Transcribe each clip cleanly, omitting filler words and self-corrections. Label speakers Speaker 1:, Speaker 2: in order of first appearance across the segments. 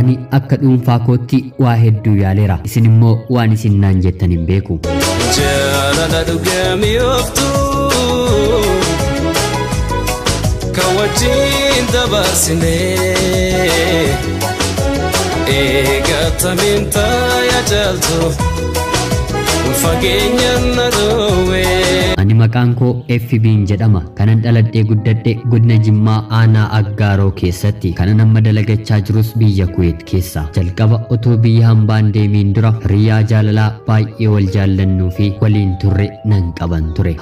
Speaker 1: ani akka dhuunfaa kootti waa hedduu yaaleera isin immoo waan isin naan jettan hin beeku
Speaker 2: jaalala dhugamii oftu kawajin dabarsine eegatamin taaya jaaltu fageenyan na dhoowwe
Speaker 1: ani maqaan koo FB'n jedhama kanan dhaladhee guddadhe godina Jimmaa aanaa Aggaaroo keessatti kanan amma dalagachaa jirus biyya Kuwait keessa jalqaba otoo biyya hambaan deemiin dura hiriyaa jaalalaa baay'ee wal jaallannuu fi waliin turre nan qaban ture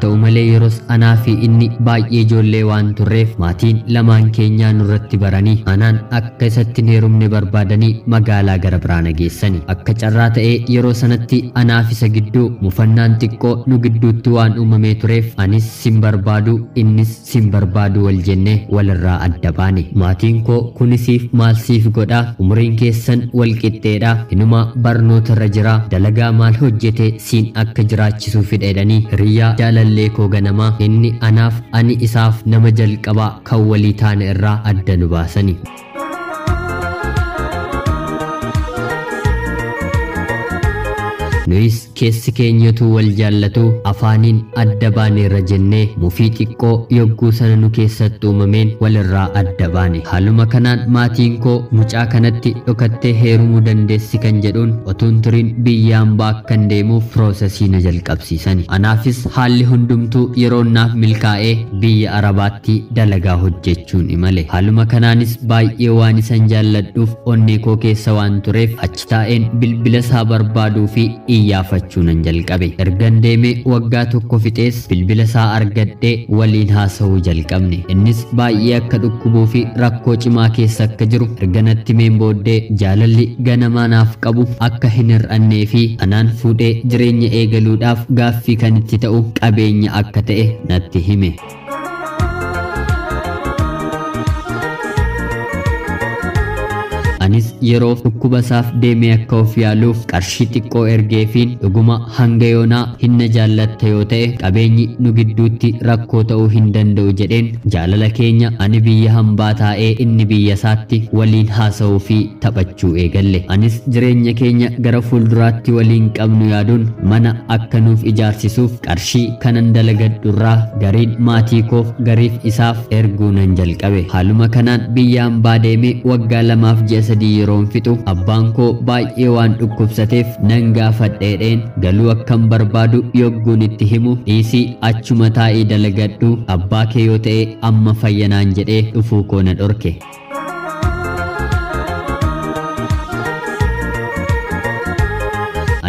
Speaker 1: ta'u malee yeros anaa fi inni baay'ee ijoollee waan turreef maatiin lamaan keenyaa nurratti baranii anaan akka isatti heerumne barbaadanii magaalaa gara biraa geessani akka carraa ta'ee yeroo sanatti anaaf isa gidduu mufannaan xiqqoo nu gidduutti waan uumamee tureef anis sin barbaadu innis sin barbaadu wal jennee walirraa adda baane maatiin koo kunisiif maal siif godhaa umuriin keessan wal qixxeedha inuma barnoota irra jira dalagaa maal hojjete siin akka jiraachisuu fedhanii hiriyaa jaalala leekoo ganama inni anaaf ani isaaf nama jalqabaa kan walii taane irraa adda nu baasani nuyis keessi keenyatu wal jaallatu afaaniin adda baane irra jennee mufii xiqqoo yogguu sana nu keessatti uumameen walirraa adda baane haaluma kanaan maatiin koo mucaa kanatti dhokattee heerumuu dandeessi kan jedhuun otuun turiin biyya hambaa akkan deemuuf piroosesii na jalqabsiisani anaafis haalli hundumtuu yeroo naaf milkaa'ee biyya Arabaatti dalagaa hojjechuun imale haaluma kanaanis baay'ee waan isan jaalladhuuf onnee koo keessa waan tureef achi taa'een bilbila isaa barbaaduu fi iyyaafachuu nan jalqabe ergan deemee waggaa tokko fixees bilbila isaa argadhee waliin haasa'uu jalqabne innis baay'ee akka dhukkubuu fi rakkoo cimaa keessa akka jiru erganatti meen booddee jaalalli ganamaa naaf qabu akka hin hir'annee fi anaan fuudhee jireenya eegaluudhaaf gaaffii kan itti ta'u qabeenya akka ta'e natti hime anis yeroo dhukkuba isaaf deemee akka of yaaluuf qarshii xiqqoo ergeefiin dhuguma hanga yoonaa hinna jaallatta yoo ta'e qabeenyi nu gidduutti rakkoo ta'uu hin danda'u jedheen jaalala keenya ani biyya hambaa taa'ee inni biyya isaatti waliin haasa'uu fi taphachuu eegalle anis jireenya keenya gara fuulduraatti waliin qabnu yaaduun mana akka nuuf ijaarsisuuf qarshii kanan dalagadhurraa gariin maatii koof gariif isaaf erguu nan jalqabe haaluma kanaan biyya hambaa deemee waggaa 2 ji'a 3 yeroon fixu abbaan koo baay'ee waan dhukkubsateef nan gaafadheedheen galuu akkan barbaadu yogguun itti himu dhiisii achuma taa'ii dalagadhu abbaa kee yoo ta'e amma fayyanaan jedhee dhufuu koo na dhorke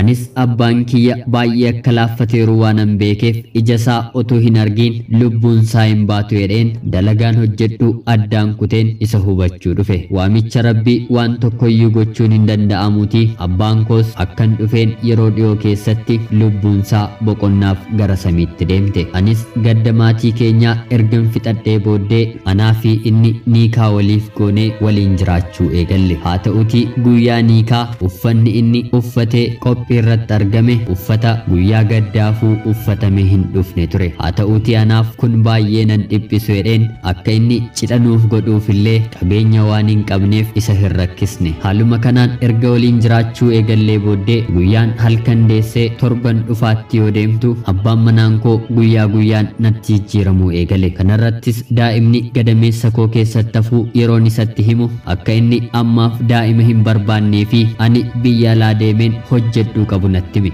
Speaker 1: anis abbaan kiyya baay'ee akka laaffateeru waanan beekeef ija isaa otoo hin argiin lubbuun isaa hin baatu jedheen dalagaan hojjedhu addaan kuteen isa hubachuu dhufe waamicha rabbii waan tokkoyyuu gochuun hin danda'amuuti abbaan koos akkan dhufeen yeroo dhiyoo keessatti lubbuun isaa boqonnaaf gara samiitti deemte anis gadda maatii keenyaa ergan fixadhee booddee anaa fi inni niikaa waliif goonee waliin jiraachuu eegalle haa ta'uutii guyyaa niikaa uffanni inni uffatee qophii irratti argame uffata guyyaa gaddaafuu uffatame hin dhufne ture haa ta'uutii anaaf kun baay'ee nan dhiphisu jedheen akka inni cidhanuuf godhuufillee qabeenya waan hin qabneef isa hin rakkisne haaluma kanaan erga waliin jiraachuu eegallee booddee guyyaan halkan deessee torban dhufaatti yoo deemtu abbaan manaan koo guyyaa guyyaan natti jijjiiramuu eegale kanarrattis daa'imni gadameessa koo keessatti hafuu yeroon isatti himu akka inni ammaaf daa'ima hin barbaannee fi ani biyya alaa deemeen hojjedhu qabu natti hime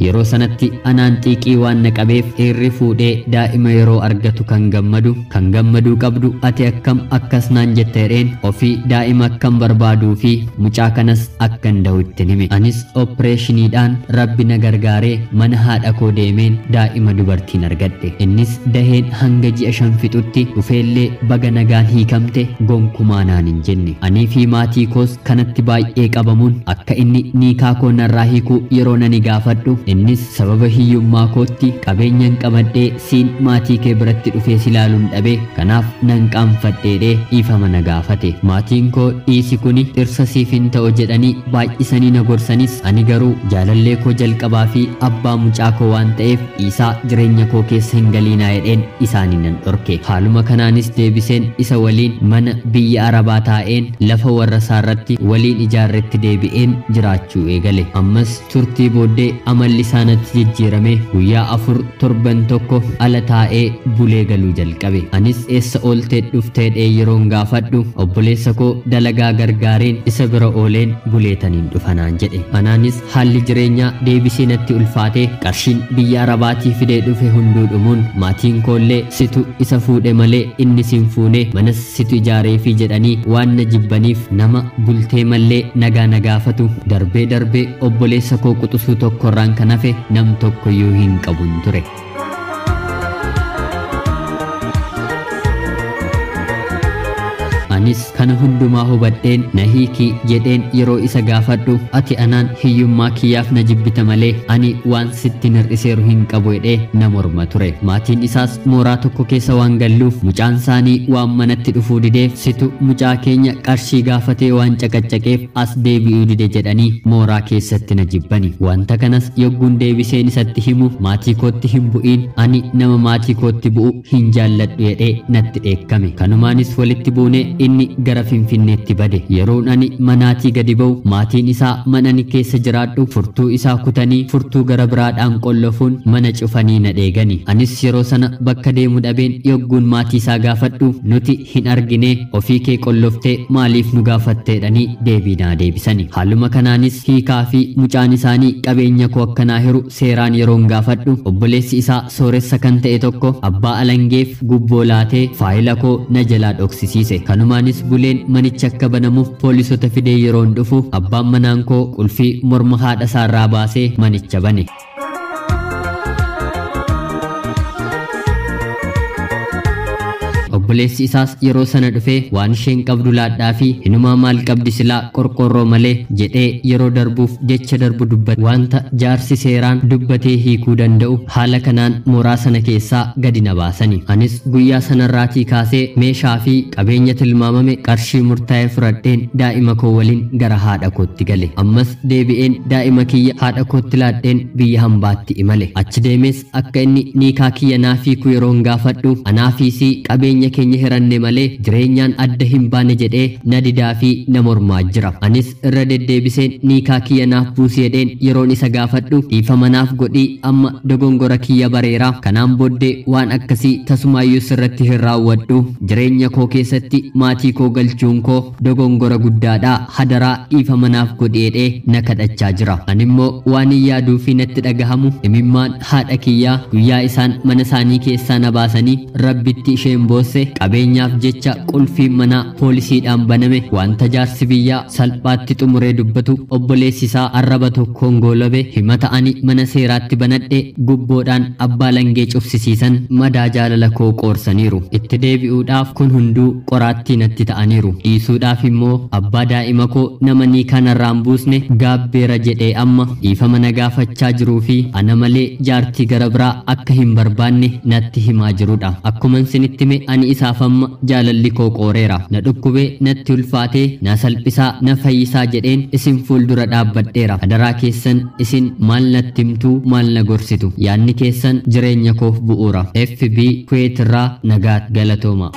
Speaker 1: yeroo sanatti anaan xiiqii waan na qabeef heerri fuudhee daa'ima yeroo argatu kan gammaduu qabdu ati akkam akkas naan jetteereen ofii daa'ima akkam barbaaduu fi mucaa kanas akkan da'utti hime anis opereeshiniidhaan rabbi na gargaaree mana haadha koo deemeen daa'ima dubartiin argadhe innis daheen hanga ji'a 5 fixutti dhufeellee baga nagaan hiikamte gonkumaa naan hin jenne anii fi maatii koos kanatti baay'ee qabamuun akka inni niikaa koo narraa hiikuu yeroo nani gaafadhu innis sababa hiyyummaa kootti qabeenyan qabadhee siin maatii kee biratti dhufee silaaluun dhabe kanaaf nan qaanfadheedhee dhiifama na gaafate maatiin koo dhiisi kuni dhirsa siif hin ta'u jedhanii baay'isanii na gorsanis ani garuu jaalallee koo jalqabaa fi abbaa mucaa koo waan ta'eef dhiisaa jireenya koo keessa hin galiinaa jedheen isaanii nan dhorke haaluma kanaanis deebiseen isa waliin mana biyya arabaa taa'een lafa warra isaarratti waliin ijaarretti deebi'een jiraachuu eegale ammas turtii booddee amalli isaanatti jijjiirame guyyaa 4 torban tokko ala taa'ee bulee galuu jalqabe anis eessa ooltee dhufteedhee yeroon gaafadhu obboleessa koo dalagaa gargaareen isa bira ooleen buleetaniin dhufanaan jedhe anaanis haalli jireenyaa deebisee natti ulfaatee qarshiin biyya arabaatii fidee dhufe hunduu dhumuun maatiin koollee situ isa fuudhe malee inni sin fuune manas situ ijaareefi jedhanii waan na jibbaniif nama bultee mallee nagaa na gaafatu darbee darbee obboleessa koo quxisuu tokkorraan kan hafe nam tokkoyyuu hin qabun ture. anis kana hundumaa hubadheen na hiiki jedheen yeroo isa gaafadhu ati anaan hiyyummaa kiyyaaf na jibbita malee ani waan sitti hir'iseeru hin qabu jedhee na morma ture maatiin isaas mooraa tokko keessa waan galluuf mucaan isaanii waan manatti dhufuu dideef situ mucaa keenya qarshii gaafatee waan caqaccaqeef as deebi'uu dide jedhanii mooraa keessatti na jibbani wanta kanas yogguun deebiseen isatti himu maatii kootti hin bu'iin ani nama maatii kootti bu'u hin jaalladhu jedhee natti dheekkame kanumaanis walitti buunee inni gara Finfinneetti bade yeroon ani manaatii gadi ba'u maatiin isaa mana ani keessa jiraadhu furtuu isaa kutanii furtuu gara biraadhaan qollofuun mana cufanii na dheegani anis yeroo sana bakka deemu dhabeen yogguun maatii isaa gaafadhu nuti hin argine ofii kee qolloftee maaliif nu gaafatteedhanii deebii naa deebisani haaluma kanaanis hiikaa fi mucaan isaanii qabeenya koo akkanaa hiru seeraan yeroon gaafadhu obboleessi isaa sooressa kan ta'e tokko abbaa alangeef gubboo laatee faayila koo na jalaa dhoksisiise kanumaanis buleen manicha akka banamuuf poolisota fidee yeroon dhufu abbaan manaan koo qulfii morma haadha isaarraa baasee manicha bane. obboleessi isaas yeroo sana dhufee waan isheen qabdu laadhaa fi hinumaa maal qabdi silaa qorqorroo malee jedhee yeroo darbuuf jecha darbu dubbate wanta jaarsi seeraan dubbatee hiikuu danda'u haala kanaan mooraa sana keessaa gadi na baasani anis guyyaa sanarraatii kaasee meeshaa fi qabeenya tilmaamame qarshii murtaa'ee fudhadheen daa'ima koo waliin gara haadha kootti gale ammas deebi'een daa'ima kiyya haadha kootti laadheen biyya hambaatti imale achi deemes akka inni niikaa kiyya naafiiku yeroon gaafadhu anaafiisii qabeenya keenya hiranne malee jireenyaan adda hin baane jedhee na didaa fi na mormaa jira anis irra deddeebiseen niikaa kiyya naaf buusi jedheen yeroon isa gaafadhu dhiifama naaf godhii amma dogongora kiyya bareeraa kanaan booddee waan akkasii tasumaayyuu sirratti hin raawwadhu jireenya koo keessatti maatii koo galchuun koo dogongora guddaadhaa hadaraa dhiifama naaf godhi jedhee na kadhachaa jira animmoo waan hin yaaduu fi natti dhagahamu imimmaan haadha kiyyaa guyyaa isaan mana isaanii keessaa na baasanii rabbitti isheen boosse qabeenyaaf jecha qulfiin manaa poolisiidhaan baname wanta jaarsi biyyaa salphaatti xumuree dubbatu obboleessi isaa arraba tokkoon goolabe himata ani mana seeraatti banadhe gubboodhaan abbaa langee cufsisiisan madaa jaalala koo qoorsaniiru itti deebi'uudhaaf kun hunduu qoraattii natti ta'aniiru dhiisuudhaaf immoo abbaa daa'ima koo nama nii kanarraan buusne gaabbeera jedhee amma dhiifama na gaafachaa jiruu fi ana malee jaartii gara biraa akka hin barbaanne natti himaa jirudha akkuman sinitti me ani isaaf amma jaalalli koo qooreera na dhukkubee natti ulfaatee na salphisaa na fayyisaa jedheen isin fuuldura dhaabbadheera adaraa keessan isin maal natti himtuu maal na gorsitu yaanni keessan jireenya koof bu'uura FB Kuweetirraa nagaat galatooma.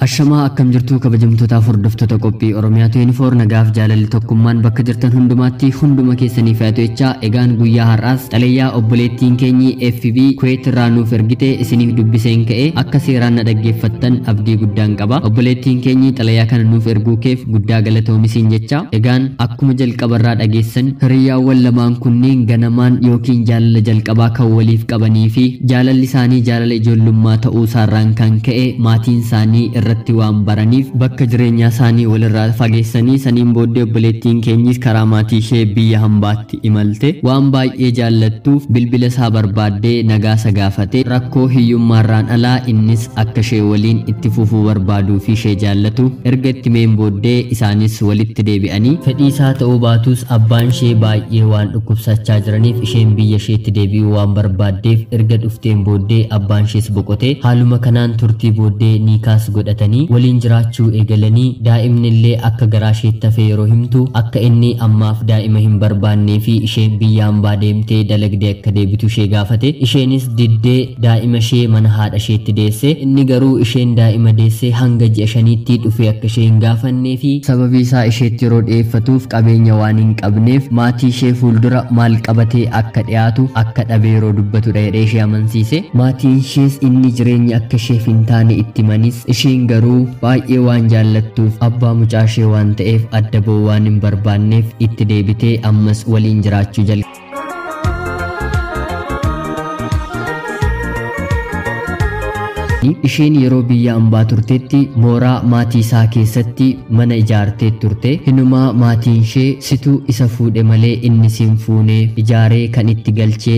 Speaker 1: Ashamaa akkam jirtu kabajamtoota hordoftoota qophii Oromiyaa 24 nagaaf jaalalli tokkummaan bakka jirtan hundumaatti hunduma keessaniif haa ta'u jecha egaan guyyaa har'aas xalayyaa obboleettiin keenyi FB Kuweetirraa nuuf ergite isiniif dubbiseen ka'e akka seeraan na dhaggeeffattan abdii guddaan qaba obboleettiin keenyi xalayyaa kana nuuf erguu keef guddaa galatoomisiin jecha egaan akkuma jalqabarraa dhageessan hiriyaawwan lamaan kunniin ganamaan yookiin jaalala jalqabaa kan waliif qabanii fi jaalalli isaanii jaalala ijoollummaa ta'uu isaarraan kan ka'e maatiin isaanii irratti irratti waan baraniif bakka jireenyaa isaanii walirraa fageessanii saniin booddee obboleettiin keenyis karaa maatii ishee biyya hambaatti imalte waan baay'ee jaallattuuf bilbila isaa barbaaddee nagaa isa gaafate rakkoo hiyyummaarraan alaa innis akka ishee waliin itti fufuu barbaaduu fi ishee jaallatu erga itti meen booddee isaanis walitti deebi'anii fedhii isaa ta'uu baatus abbaan ishee baay'ee waan dhukkubsachaa jiraniif isheen biyya isheetti deebi'uu waan barbaaddeef erga dhufteen booddee abbaan ishees boqote haaluma kanaan turtii booddee niikaas godhatanii waliin jiraachuu eegalanii daa'imni illee akka garaa isheetti hafee yeroo himtu akka inni ammaaf daa'ima hin barbaannee fi isheen biyya hambaa deemtee dalagdee akka deebitu ishee gaafate isheenis diddee daa'ima ishee mana haadha isheetti deesse inni garuu isheen daa'ima deesse hanga ji'a 5tti dhufee akka ishee hin gaafannee fi sababii isaa isheetti yeroo dhiyeeffatuuf qabeenya waan hin qabneef maatii ishee fuuldura maal qabatee akka dhiyaatu akka dhabee yeroo dubbatu jedhee ishee amansiise maatiin ishees inni jireenya akka isheef hin taane itti manis isheen garuu baay'ee waan jaallattuuf abbaa mucaa ishee waan ta'eef adda ba'uu waan hin barbaanneef itti deebitee ammas waliin jiraachuu jalqabde. isheen yeroo biyya hambaa turtetti mooraa maatii isaa keessatti mana ijaartee turte hinumaa maatiin ishee situ isa fuudhe malee inni sin fuune ijaaree kan itti galchee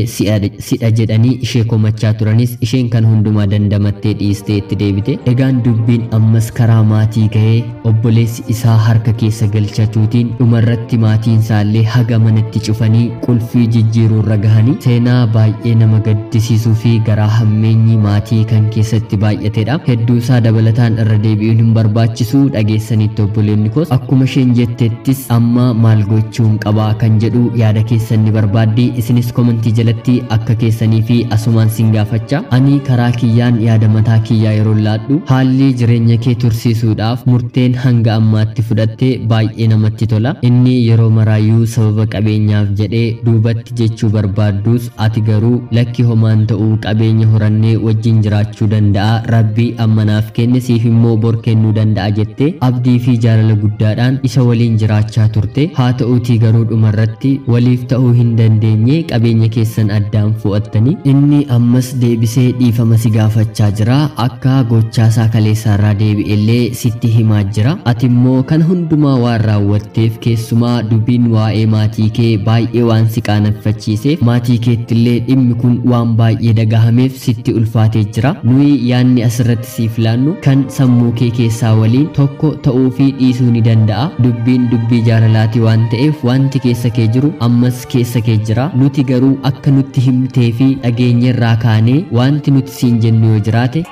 Speaker 1: sidha jedhanii ishee komachaa turanis isheen kan hundumaa dandamattee dhiistee itti deebite egaan dubbiin ammas karaa maatii ga'ee obboleessi isaa harka keessa galchachuutiin dhumarratti maatiin isaallee haga manatti cufanii qulfii jijjiiruurra gahanii seenaa baay'ee nama gaddisiisuu fi garaa hammeenyi maatii kan keessatti baay'ateedha hedduu isaa dabalataan irra deebi'uun hin barbaachisu dhageessanitti obboleenni koos akkuma isheen jettettis amma maal gochuun qabaa kan jedhu yaada keessan ni barbaaddi isinis komentii jalatti akka keessanii fi asumaan sin gaafachaa ani karaa kiyyaan yaada mataa kiyyaa yeroo laadhu haalli jireenya kee tursiisuudhaaf murteen hanga ammaatti fudhatte baay'ee namatti tola inni yeroo maraayyuu sababa qabeenyaaf jedhee duubatti jechuu barbaadus ati garuu lakki homaan ta'uu qabeenya horannee wajjin jiraachuu danda'a rabbi ammanaaf kenne siif immoo bor kennuu danda'a jettee abdii fi jaalala guddaadhaan isa waliin jiraachaa turte haa ta'uutii garuu dhumarratti waliif ta'uu hin dandeenye qabeenya keessan addaan fu'attanii inni ammas deebisee dhiifama si gaafachaa jira akka gochaasaa kaleessaarraa deebi'ellee sitti himaa jira ati immoo kan hundumaa waan raawwatteef keessumaa dubbiin waa'ee maatii kee baay'ee waan si qaaneffachiiseef maatii keettillee dhimmi kun waan baay'ee dhagahameef sitti ulfaatee jira nuyi yaanni asirratti siif laannu kan sammuu kee keessaa waliin tokko ta'uu fi dhiisuu ni danda'a dubbiin dubbii jaalalaati waan ta'eef wanti keessa kee jiru ammas keessa kee jira nuti garuu akka nutti himtee fi dhageenyerraa kaanee wanti nuti siin jennu yoo jiraate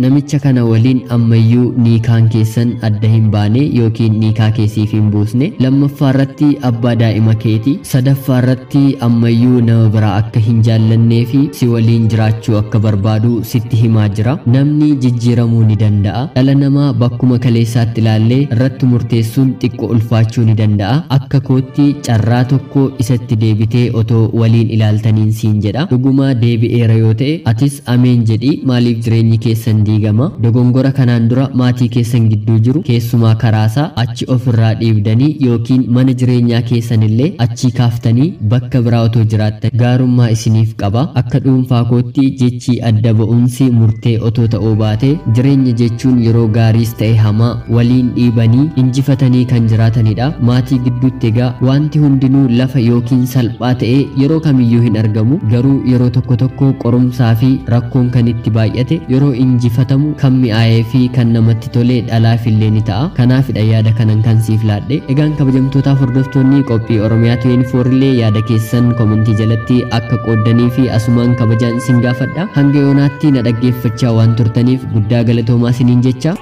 Speaker 1: namicha kana waliin ammayyuu niikaan keessan adda hin baane yookiin niikaa keessiif hin buusne lammaffaa irratti abbaa daa'ima keeti sadaffaa irratti ammayyuu nama biraa akka hin jaallannee fi si waliin jiraachuu akka barbaadu sitti himaa jira namni jijjiiramuu ni danda'a dhala namaa bakkuma kaleessaatti ilaallee irratti murteessuun xiqqoo ulfaachuu ni danda'a akka kootti carraa tokko isatti deebitee otoo waliin ilaaltaniin siin jedha dhuguma deebi'eera yoo ta'e atis ameen jedhi maaliif jireenyi keessan diigama dogongora kanaan dura maatii keessan gidduu jiru keessumaa karaasaa achi ofirraa dhiibdanii yookiin mana jireenyaa keessanillee achi kaaftanii bakka biraa otoo jiraattan gaarummaa isiniif qaba akka dhuunfaa kootti jechi adda ba'umsi murtee otoo ta'uu baate jireenya jechuun yeroo gaariis ta'e hamaa waliin dhiibanii injifatanii kan jiraatanidha maatii gidduutti egaa wanti hundinuu lafa yookiin salphaa ta'e yeroo kamiyyuu hin argamu garuu yeroo tokko tokko qorumsaa fi rakkoon kan itti baay'ate yeroo injifatamu kan mi'aayee fi kan namatti tole dhalaaf illee ni ta'a kanaafidha yaada kanan kan siif laadhe egaan kabajamtootaaf hordoftoonni qophii oromiyaa 24 illee yaada keessan komentii jalatti akka qooddanii fi asumaan kabajaan isin gaafadha hanga yoonaatti na dhaggeeffachaa waan turtaniif guddaa galatoomaa isiniin jecha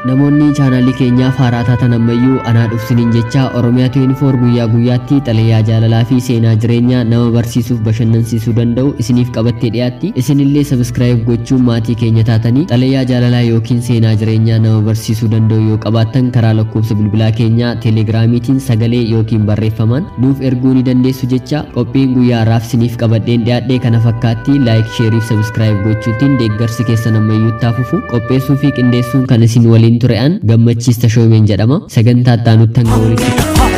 Speaker 1: namoonni chaanaalii keenyaaf haaraa taatan ammayyuu anaa dhufsiniin jecha oromiyaa 24 guyyaa guyyaatti xalayaa jaalalaa fi seenaa jireenyaa nama barsiisuuf bashannansiisuu danda'u isiniif qabattee dhiyaatti isinillee sabskiraayib gochuun maatii keenya taatanii xalayaa jaalalaa yookiin seenaa jireenyaa nama barsiisuu danda'u yoo qabaattan karaa lakkoofsa bilbilaa keenyaa teelegraamiitiin sagalee yookiin barreeffamaan nuuf erguu ni dandeessu jecha qophiin guyyaa har'aaf isiniif qabadheen dhiyaadhe kana fakkaatti laayik sheerii sabskiraayib gochuutiin deeggarsi keessan ammayyuu taafufu qopheessuu fi qindeessuun kan isin waliin ture'an gammachiista shoomeen jedhama sagantaa itti aanutti hanga walitti